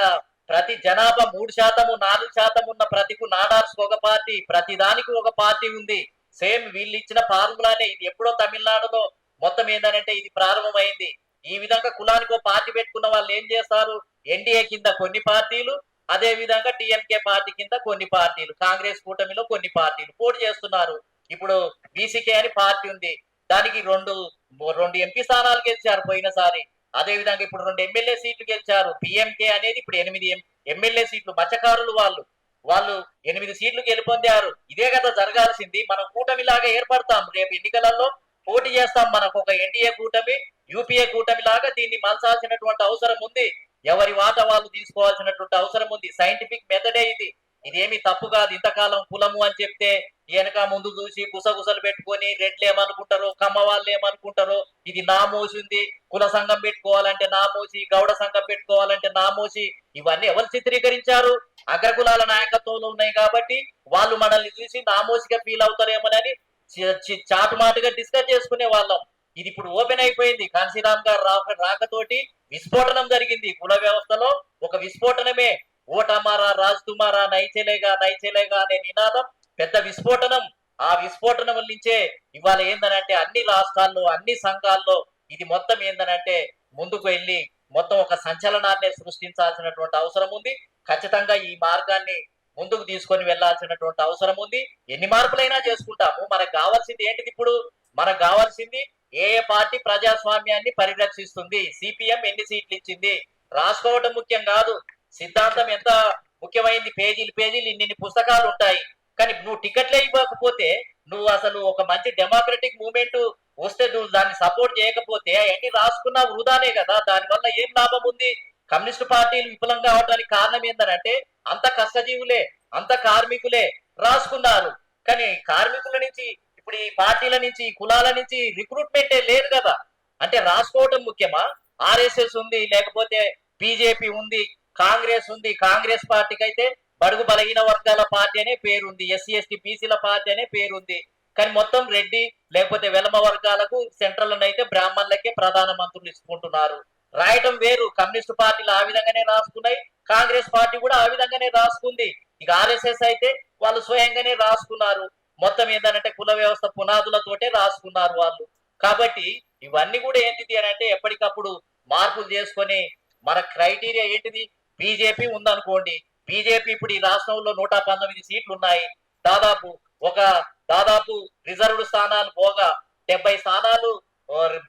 ప్రతి జనాభా 3%, 4% ఉన్న ప్రతికు నాడార్స్ ఒక పార్టీ, ప్రతి దానికి ఒక పార్టీ ఉంది. సేమ్ వీళ్ళు ఇచ్చిన ఫార్ములానే ఇది ఎప్పుడో తమిళనాడులో మొత్తం ఏంటంటే ఇది ప్రారంభమైంది. ఈ విధంగా కులానికి ఒక పార్టీ పెట్టుకున్న వాళ్ళు ఏం చేస్తారు? ఎన్డీఏ కింద కొన్ని పార్టీలు, అదే విధంగా టీఎంకే పార్టీ కింద కొన్ని పార్టీలు, కాంగ్రెస్ కూటమిలో కొన్ని పార్టీలు పోటీ చేస్తున్నారు. ఇప్పుడు బీసీకే అని పార్టీ ఉంది, దానికి రెండు ఎంపీ స్థానాలు గెలిచారు పోయినసారి. అదే విధంగా ఇప్పుడు 2 ఎమ్మెల్యే సీట్లు గెలిచారు. పిఎంకే అనేది ఇప్పుడు 8 ఎమ్మెల్యే సీట్లు, మత్స్యకారులు వాళ్ళు 8 సీట్లు గెలుపొందారు. ఇదే కదా జరగాల్సింది. మనం కూటమిలాగా ఏర్పడతాం, రేపు ఎన్నికలలో పోటీ చేస్తాం, మనకు ఒక ఎన్డీఏ కూటమి, యూపీఏ కూటమి లాగా దీన్ని మలసాల్సినటువంటి అవసరం ఉంది. ఎవరి వాట వాళ్ళు తీసుకోవాల్సినటువంటి అవసరం ఉంది. సైంటిఫిక్ మెథడే ఇది, ఇదేమి తప్పు కాదు. ఇంతకాలం కులము అని చెప్తే వెనక ముందు చూసి గుసగుసలు పెట్టుకొని రెడ్లు ఏమనుకుంటారో, కమ్మ వాళ్ళు ఏమనుకుంటారో, ఇది నా మోసింది, కుల సంఘం పెట్టుకోవాలంటే నా మోసి, గౌడ సంఘం పెట్టుకోవాలంటే నా మోసి, ఇవన్నీ ఎవరు చిత్రీకరించారు? అగ్రకులాల నాయకత్వంలో ఉన్నాయి కాబట్టి వాళ్ళు మనల్ని చూసి నామోసిగా ఫీల్ అవుతారేమోనని చాటుమాటుగా డిస్కస్ చేసుకునే వాళ్ళం. ఇది ఇప్పుడు ఓపెన్ అయిపోయింది. కాంశీరామ్ గారు రాకతోటి విస్ఫోటనం జరిగింది కుల వ్యవస్థలో, ఒక విస్ఫోటనమే. ఓటమారా రాజ్ తుమారా నైచెలేగా నైచెలేగా అనే నినాదం పెద్ద విస్ఫోటనం. ఆ విస్ఫోటనం నుంచే ఇవాళ ఏందనంటే అన్ని రాష్ట్రాల్లో అన్ని సంఘాల్లో ఇది మొత్తం ఏందనంటే ముందుకు వెళ్ళి మొత్తం ఒక సంచలనాన్ని సృష్టించాల్సినటువంటి అవసరం ఉంది. ఖచ్చితంగా ఈ మార్గాన్ని ముందుకు తీసుకొని వెళ్లాల్సినటువంటి అవసరం ఉంది. ఎన్ని మార్పులైనా చేసుకుంటాము. మనకు కావాల్సింది ఏంటిది ఇప్పుడు? మనకు కావాల్సింది ఏ పార్టీ ప్రజాస్వామ్యాన్ని పరిరక్షిస్తుంది, సిపిఎం ఎన్ని సీట్లు ఇచ్చింది రాసుకోవడం ముఖ్యం కాదు. సిద్ధాంతం ఎంత ముఖ్యమైనది, పేజీలు పేజీలు ఇన్ని పుస్తకాలు ఉంటాయి. కానీ నువ్వు టికెట్లే ఇవ్వకపోతే, నువ్వు అసలు ఒక మంచి డెమోక్రటిక్ మూవ్మెంట్ వస్తే నువ్వు దాన్ని సపోర్ట్ చేయకపోతే అవన్నీ రాసుకున్నా వృధానే కదా. దానివల్ల ఏం లాభం ఉంది? కమ్యూనిస్ట్ పార్టీలు విఫలం కావడానికి కారణం ఏంటంటే అంత కష్టజీవులే, అంత కార్మికులే రాసుకున్నారు. కానీ కార్మికుల నుంచి ఇప్పుడు ఈ పార్టీల నుంచి, కులాల నుంచి రిక్రూట్మెంటే లేదు కదా. అంటే రాసుకోవటం ముఖ్యమా? ఆర్ఎస్ఎస్ ఉంది, లేకపోతే బీజేపీ ఉంది, కాంగ్రెస్ ఉంది. కాంగ్రెస్ పార్టీకి అయితే బడుగు బలహీన వర్గాల పార్టీ అనే పేరుంది, ఎస్సీ ఎస్టీ బీసీల పార్టీ అనే పేరుంది. కానీ మొత్తం రెడ్డి లేకపోతే వెలమ వర్గాలకు సెంట్రల్ అయితే బ్రాహ్మణులకే ప్రధాన మంత్రులు ఇచ్చుకుంటున్నారు. రాయటం వేరు. కమ్యూనిస్ట్ పార్టీలు ఆ విధంగానే రాసుకున్నాయి, కాంగ్రెస్ పార్టీ కూడా ఆ విధంగానే రాసుకుంది. ఇక ఆర్ఎస్ఎస్ అయితే వాళ్ళు స్వయంగానే రాసుకున్నారు. మొత్తం ఏంటంటే కుల వ్యవస్థ పునాదులతోటే రాసుకున్నారు వాళ్ళు. కాబట్టి ఇవన్నీ కూడా ఏంటిది అని అంటే ఎప్పటికప్పుడు మార్పులు చేసుకొని మన క్రైటీరియా ఏంటిది? బీజేపీ ఉందనుకోండి, బీజేపీ ఇప్పుడు ఈ రాష్ట్రంలో 119 సీట్లు ఉన్నాయి. దాదాపు దాదాపు రిజర్వ్డ్ స్థానాలు పోగా 70 స్థానాలు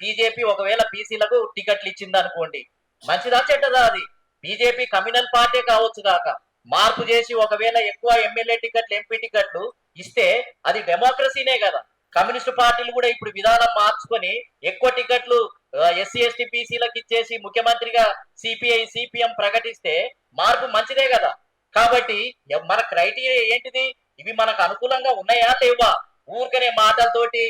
బీజేపీ ఒకవేళ బీసీలకు టికెట్లు ఇచ్చింది అనుకోండి, మంచిదా చెడ్డదా? అది బీజేపీ కమ్యూనల్ పార్టీ కావచ్చు కాక మార్పు చేసి ఒకవేళ ఎక్కువ ఎమ్మెల్యే టికెట్లు, ఎంపీ టికెట్లు ఇస్తే అది డెమోక్రసీనే కదా. కమ్యూనిస్ట్ పార్టీలు కూడా ఇప్పుడు విధానం మార్చుకొని ఎక్కువ టికెట్లు ఎస్సీ ఎస్టీ బీసీలకు ఇచ్చేసి ముఖ్యమంత్రిగా సిపిఐ సిపిఎం ప్రకటిస్తే మార్పు మంచిదే కదా. కాబట్టి మన క్రైటీరియా ఏంటిది? ఇవి మనకు అనుకూలంగా ఉన్నాయా లేవా? ఊరికనే మాటలతోటి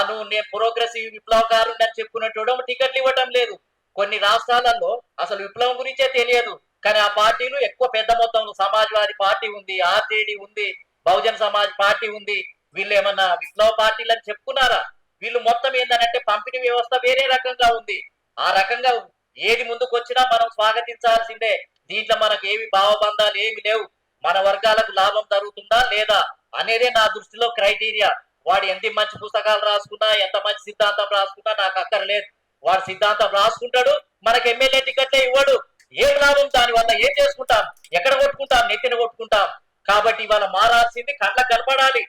నువ్వు నేను ప్రోగ్రెసివ్ విప్లవకారు అని చెప్పుకునేటోడు టికెట్లు ఇవ్వటం లేదు. కొన్ని రాష్ట్రాలలో అసలు విప్లవం గురించే తెలియదు. కానీ ఆ పార్టీలు ఎక్కువ పెద్ద మొత్తంలో, సమాజ్వాదీ పార్టీ ఉంది, ఆర్జేడీ ఉంది, బహుజన్ సమాజ్ పార్టీ ఉంది. వీళ్ళు ఏమన్నా విప్లవ పార్టీలు అని చెప్పుకున్నారా? వీళ్ళు మొత్తం ఏంటంటే పంపిణీ వ్యవస్థ వేరే రకంగా ఉంది. ఆ రకంగా ఏది ముందుకు వచ్చినా మనం స్వాగతించాల్సిందే. దీంట్లో మనకు ఏమి భావబంధాలు ఏమి లేవు. మన వర్గాలకు లాభం జరుగుతుందా లేదా అనేదే నా దృష్టిలో క్రైటీరియా. వాడు ఎంత మంచి పుస్తకాలు రాసుకున్నా, ఎంత మంచి సిద్ధాంతం రాసుకున్నా నాకు అక్కర్లేదు. వాడు సిద్ధాంతం రాసుకుంటాడు, మనకు ఎమ్మెల్యే టికెట్లే ఇవ్వడు. ఏం లాభం? దాని వల్ల ఏం చేసుకుంటాం? ఎక్కడ కొట్టుకుంటాం? నెత్తిన కొట్టుకుంటాం. కాబట్టి ఇవాళ మారాల్సింది కళ్ళకు కనపడాలి.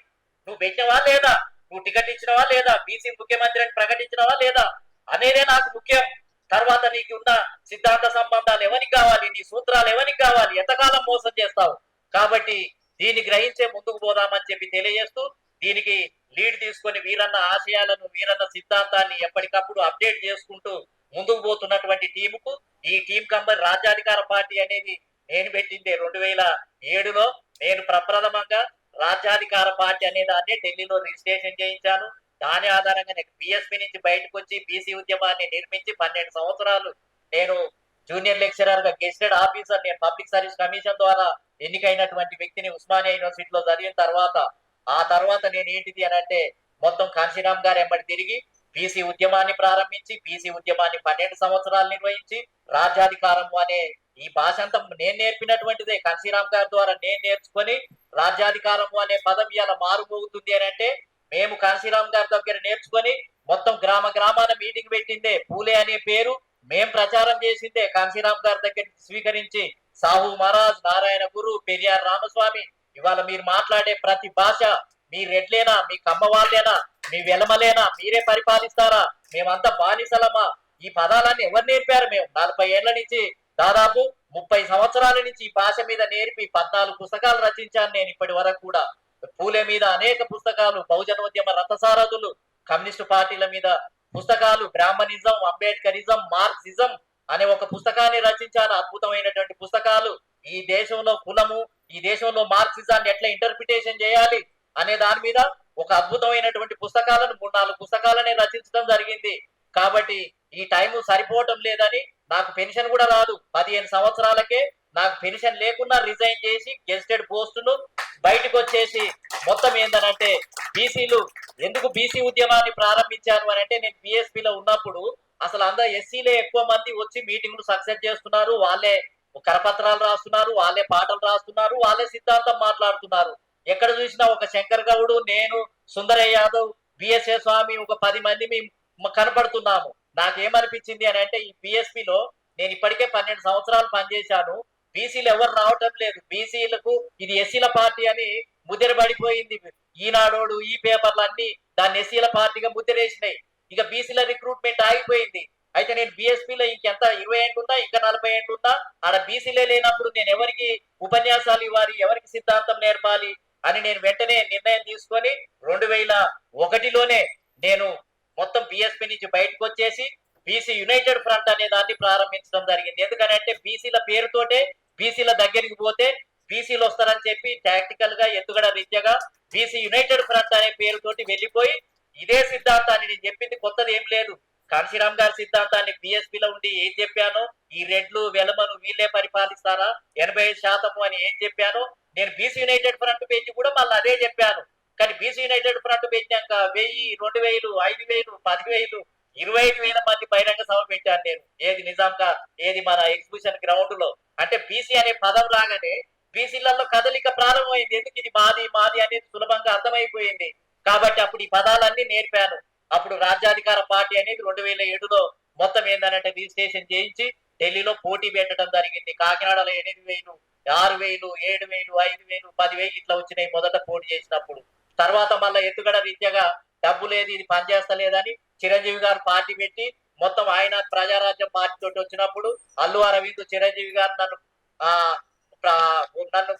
నువ్వు పెట్టినవా లేదా, నువ్వు టికెట్ ఇచ్చినవా లేదా, బీసీ ముఖ్యమంత్రి అని ప్రకటించినవా లేదా అనేదే నాకు ముఖ్యం. తర్వాత నీకు ఉన్న సిద్ధాంత సంబంధాలు ఎవరికి కావాలి, నీ సూత్రాలు ఎవరికి కావాలి, ఎంతకాలం మోసం చేస్తావు? కాబట్టి దీన్ని గ్రహించే ముందుకు పోదామని చెప్పి తెలియజేస్తూ, దీనికి లీడ్ తీసుకొని వీరన్న ఆశయాలను, వీరన్న సిద్ధాంతాన్ని ఎప్పటికప్పుడు అప్డేట్ చేసుకుంటూ ముందుకు పోతున్నటువంటి టీముకు, ఈ టీం కంబర్ రాజ్యాధికార పార్టీ అనేది నేను పెట్టిందే 2007లో. నేను ప్రప్రథమంగా రాజ్యాధికార పార్టీ అనే దాన్ని ఢిల్లీలో రిజిస్ట్రేషన్ చేయించాను. దాని ఆధారంగా నేను బిఎస్పీ నుంచి బయటకు వచ్చి బీసీ ఉద్యమాన్ని నిర్మించి 12 సంవత్సరాలు నేను జూనియర్ లెక్చరర్ గా గెస్టెడ్ ఆఫీసర్, నేను పబ్లిక్ సర్వీస్ కమిషన్ ద్వారా ఎన్నికైనటువంటి వ్యక్తిని ఉస్మానియా యూనివర్సిటీలో చదివిన తర్వాత నేను ఏంటిది అని అంటే మొత్తం కాంశీరామ్ గారు ఎంబడి తిరిగి బీసీ ఉద్యమాన్ని ప్రారంభించి, బీసీ ఉద్యమాన్ని 12 సంవత్సరాలు నిర్వహించి, రాజ్యాధికారం అనే ఈ భాష అంతా నేను నేర్పినటువంటిదే. కాంశీరామ్ గారి ద్వారా నేను నేర్చుకొని రాజ్యాధికారము అనే పదం ఇలా మారుమోగుతుంది అని అంటే మేము కాంశీరామ్ గారి దగ్గర నేర్చుకొని మొత్తం గ్రామ గ్రామాల మీటింగ్ పెట్టిందే. పూలే అనే పేరు మేం ప్రచారం చేసిందే. కాంశీరామ్ గారి దగ్గర స్వీకరించి సాహు మహారాజ్, నారాయణ గురు, పెరియార్ రామస్వామి, ఇవాళ మీరు మాట్లాడే ప్రతి భాష మీ రెడ్లేనా, మీ కమ్మ వాళ్ళేనా, మీ వెలమలేనా, మీరే పరిపాలిస్తారా, మేమంతా బానిసలమా? ఈ పదాలన్నీ ఎవరు నేర్పారు? మేము 40 ఏళ్ల నుంచి, దాదాపు 30 సంవత్సరాల నుంచి ఈ భాష మీద నేర్పి 14 పుస్తకాలు రచించాను నేను ఇప్పటి వరకు కూడా. పూలే మీద అనేక పుస్తకాలు, బహుజనోద్యమ రథసారథులు, కమ్యూనిస్టు పార్టీల మీద పుస్తకాలు, బ్రాహ్మణిజం, అంబేద్కరిజం, మార్క్సిజం అనే ఒక పుస్తకాన్ని రచించాను. అద్భుతమైనటువంటి పుస్తకాలు. ఈ దేశంలో కులము, ఈ దేశంలో మార్క్సిజాన్ని ఎట్లా ఇంటర్ప్రిటేషన్ చేయాలి అనే దాని మీద ఒక అద్భుతమైనటువంటి పుస్తకాలను 3-4 పుస్తకాలనే రచించడం జరిగింది. కాబట్టి ఈ టైం సరిపోవటం లేదని, నాకు పెన్షన్ కూడా రాదు. 15 సంవత్సరాలకే నాకు పెన్షన్ లేకుండా రిజైన్ చేసి గెస్టెడ్ పోస్టును బయటకు వచ్చేసి మొత్తం ఏందనంటే బీసీలు ఎందుకు బీసీ ఉద్యమాన్ని ప్రారంభించాను అని అంటే, నేను బిఎస్పీలో ఉన్నప్పుడు అసలు అందరూ ఎస్సీలే ఎక్కువ మంది వచ్చి మీటింగ్లు సక్సెస్ చేస్తున్నారు. వాళ్ళే కరపత్రాలు రాస్తున్నారు, వాళ్ళే పాటలు రాస్తున్నారు, వాళ్ళే సిద్ధాంతం మాట్లాడుతున్నారు. ఎక్కడ చూసినా ఒక శంకర్ గౌడ్, నేను, సుందరయ్య యాదవ్, బిఎస్ఏ స్వామి, ఒక 10 మంది మేము కనపడుతున్నాము. నాకేమనిపించింది అని అంటే ఈ పిఎస్పిలో నేను ఇప్పటికే 12 సంవత్సరాలు పనిచేశాను. బీసీలు ఎవరు రావటం లేదు. బీసీలకు ఇది ఎస్సీల పార్టీ అని ముద్ర పడిపోయింది. ఈనాడోడు ఈ పేపర్లు అన్ని దాన్ని ఎస్సీల పార్టీగా ముద్రేసినాయి. ఇక బీసీల రిక్రూట్మెంట్ ఆగిపోయింది. అయితే నేను బిఎస్పీలో ఇంకెంత 20 ఏళ్ళు ఉన్నా ఇంకా 40 ఏళ్ళు ఉన్నా ఆడ బీసీలే లేనప్పుడు నేను ఎవరికి ఉపన్యాసాలు ఇవ్వాలి, ఎవరికి సిద్ధాంతం నేర్పాలి అని నేను వెంటనే నిర్ణయం తీసుకొని 2001లోనే నేను మొత్తం బిఎస్పీ నుంచి బయటకు వచ్చేసి బీసీ యునైటెడ్ ఫ్రంట్ అనే దాన్ని ప్రారంభించడం జరిగింది. ఎందుకంటే బీసీల పేరుతోటే బీసీల దగ్గరికి పోతే బీసీలు వస్తారని చెప్పి టాక్టికల్ గా ఎత్తుగడ రీత్యగా బీసీ యునైటెడ్ ఫ్రంట్ అనే పేరుతోటి వెళ్ళిపోయి ఇదే సిద్ధాంతాన్ని నేను చెప్పింది కొత్తది ఏం లేదు. కాంశీరామ్ గారి సిద్ధాంతాన్ని బిఎస్పీలో ఉండి ఏం చెప్పాను, ఈ రెడ్లు వెలమను వీళ్ళే పరిపాలిస్తారా 85% అని ఏం చెప్పాను, నేను బీసీ యునైటెడ్ ఫ్రంట్ పెంచి కూడా మళ్ళీ అదే చెప్పాను. కానీ బీసీ యునైటెడ్ ఫ్రంట్ పెట్టాక 1000, 2000, 5000, 10,000, 25,000 మంది బహిరంగ సభ పెట్టాను నేను. ఏది నిజాంగా ఏది మన ఎగ్జిబిషన్ గ్రౌండ్ లో. అంటే బీసీ అనే పదం రాగానే బీసీలలో కదలిక ప్రారంభమైంది. ఎందుకు ఇది మాది మాది అనేది సులభంగా అర్థమైపోయింది. కాబట్టి అప్పుడు ఈ పదాలన్నీ నేర్పాను. అప్పుడు రాజ్యాధికార పార్టీ అనేది 2007లో మొత్తం ఏంటంటే రిజిస్ట్రేషన్ చేయించి ఢిల్లీలో పోటీ పెట్టడం జరిగింది. కాకినాడలో 8,000, 6,000, 7,000, 5,000, 10,000 ఇట్లా వచ్చినాయి మొదట పోటీ చేసినప్పుడు. తర్వాత మళ్ళీ ఎత్తుగడ రీత్యగా డబ్బు లేదు, ఇది పనిచేస్తలేదని చిరంజీవి గారు పార్టీ పెట్టి మొత్తం ఆయన ప్రజారాజ్యం పార్టీ తోటి వచ్చినప్పుడు అల్లు అరవింద్ చిరంజీవి గారు నన్ను నన్ను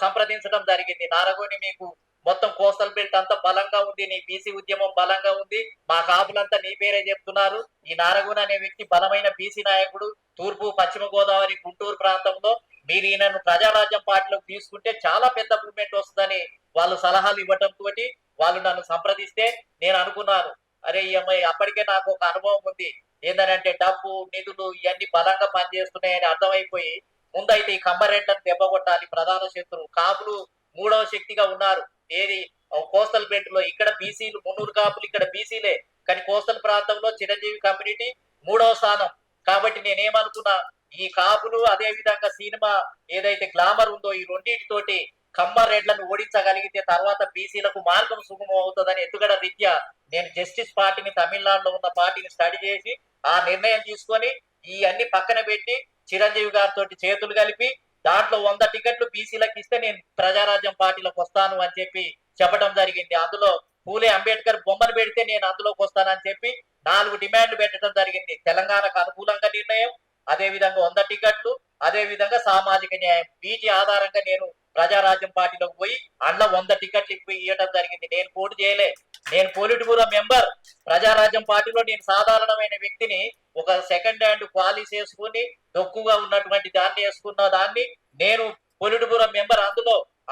సంప్రదించడం జరిగింది. నారగోని మీకు మొత్తం కోస్టల్ బెల్ట్ అంతా బలంగా ఉంది, నీ బీసీ ఉద్యమం బలంగా ఉంది, మా కాపులంతా నీ పేరే చెప్తున్నారు, ఈ నారగోని అనే వ్యక్తి బలమైన బీసీ నాయకుడు, తూర్పు పశ్చిమ గోదావరి గుంటూరు ప్రాంతంలో మీరు ఈయనను ప్రజారాజ్యం పార్టీలోకి తీసుకుంటే చాలా పెద్ద మూవ్మెంట్ వస్తుందని వాళ్ళు సలహాలు ఇవ్వటం తోటి వాళ్ళు నన్ను సంప్రదిస్తే నేను అనుకున్నాను, అరే ఈ అమ్మాయి అప్పటికే నాకు ఒక అనుభవం ఉంది, ఏంటంటే డబ్బు నిధులు ఇవన్నీ బలంగా పనిచేస్తున్నాయని అర్థమైపోయి ముందైతే ఈ కమ్మరెడ్లను దెబ్బగొట్టాలి, ప్రధాన శత్రువు. కాపులు 3వ శక్తిగా ఉన్నారు. ఏది కోస్టల్ బెల్ట్ లో ఇక్కడ బీసీలు 300 కాపులు ఇక్కడ బీసీలే, కానీ కోస్టల్ ప్రాంతంలో చిరంజీవి కమ్యూనిటీ 3వ స్థానం. కాబట్టి నేనేమనుకున్నా, ఈ కాపులు అదే విధంగా సినిమా ఏదైతే గ్లామర్ ఉందో ఈ రెండింటితోటి కమ్మరెడ్లను ఓడించగలిగితే తర్వాత బీసీలకు మార్గం సుగమం అవుతుందని ఎత్తుగడ రీత్యా నేను జస్టిస్ పార్టీని తమిళనాడులో ఉన్న పార్టీని స్టడీ చేసి ఆ నిర్ణయం తీసుకొని ఈ అన్ని పక్కన పెట్టి చిరంజీవి గారితో చేతులు కలిపి దాంట్లో 100 టికెట్లు బీసీలకు ఇస్తే నేను ప్రజారాజ్యం పార్టీలోకి వస్తాను అని చెప్పి చెప్పడం జరిగింది. అందులో పూలే అంబేద్కర్ బొమ్మను పెడితే నేను అందులోకి వస్తానని చెప్పి 4 డిమాండ్లు పెట్టడం జరిగింది. తెలంగాణకు అనుకూలంగా నిర్ణయం, అదే విధంగా 100 టికెట్లు, అదే విధంగా సామాజిక న్యాయం. వీటి ఆధారంగా నేను ప్రజారాజ్యం పార్టీలోకి పోయి అందులో 100 టికెట్లు ఇవ్వడం జరిగింది. నేను పోటీ చేయలే, నేను పోలిట్ బ్యూరో మెంబర్. ప్రజారాజ్యం పార్టీలో నేను సాధారణమైన వ్యక్తిని, ఒక సెకండ్ హ్యాండ్ పాలిస్ వేసుకుని తొక్కుగా ఉన్నటువంటి దాన్ని వేసుకున్న దాన్ని నేను పొలిట్ బ్యూరో మెంబర్.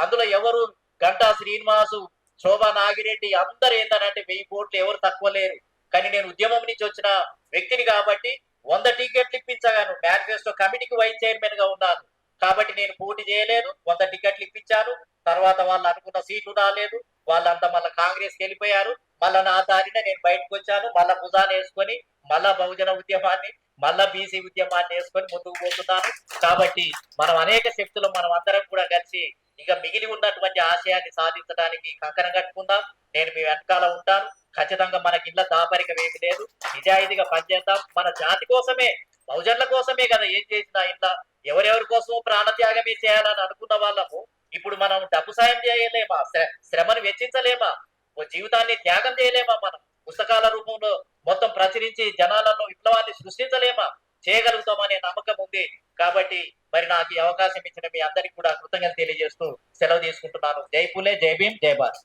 అందులో ఎవరు గంటా శ్రీనివాసు, శోభా నాగిరెడ్డి అందరు ఏంటంటే 1000 కోట్లు ఎవరు తక్కువ లేరు. కానీ నేను ఉద్యమం నుంచి వచ్చిన వ్యక్తిని కాబట్టి 100 టికెట్లు ఇప్పించగాను. మేనిఫెస్టో కమిటీకి వైస్ చైర్మన్ గా ఉన్నాను కాబట్టి నేను పోటీ చేయలేదు, 100 టికెట్లు ఇప్పించాను. తర్వాత వాళ్ళు అనుకున్న సీట్లు రాలేదు, వాళ్ళంతా మళ్ళీ కాంగ్రెస్కి వెళ్ళిపోయారు. మళ్ళా నా దారిన నేను బయటకు వచ్చాను. మళ్ళా భుజాన్ని వేసుకొని మళ్ళా బహుజన ఉద్యమాన్ని, మళ్ళా బీసీ ఉద్యమాన్ని వేసుకొని ముందుకు పోతున్నాను. కాబట్టి మనం అనేక శక్తులు మనం అందరం కూడా కలిసి ఇక మిగిలి ఉన్నటువంటి ఆశయాన్ని సాధించడానికి కంకణం కట్టుకుందాం. నేను మీ వెనకాల ఉంటాను. ఖచ్చితంగా మనకి ఇళ్ళ దాపరికం ఏమి లేదు, నిజాయితీగా పనిచేద్దాం. మన జాతి కోసమే, బహుజనుల కోసమే కదా ఏం చేసినా. ఇంత ఎవరెవరి కోసం ప్రాణత్యాగమే చేయాలని అనుకున్న వాళ్ళము ఇప్పుడు మనం డబ్బు సాయం చేయలేమా, శ్రమను వెచ్చించలేమా, ఓ జీవితాన్ని త్యాగం చేయలేమా, మనం పుస్తకాల రూపంలో మొత్తం ప్రచురించి జనాలలో విప్లవాన్ని సృష్టించలేమా? చేయగలుగుతామనే నమ్మకం ఉంది. కాబట్టి మరి నాకు ఈ అవకాశం ఇచ్చిన మీ అందరికీ కూడా కృతజ్ఞతలు తెలియజేస్తూ సెలవు తీసుకుంటున్నాను. జై పూలే, జై భీమ్, జై భారత్.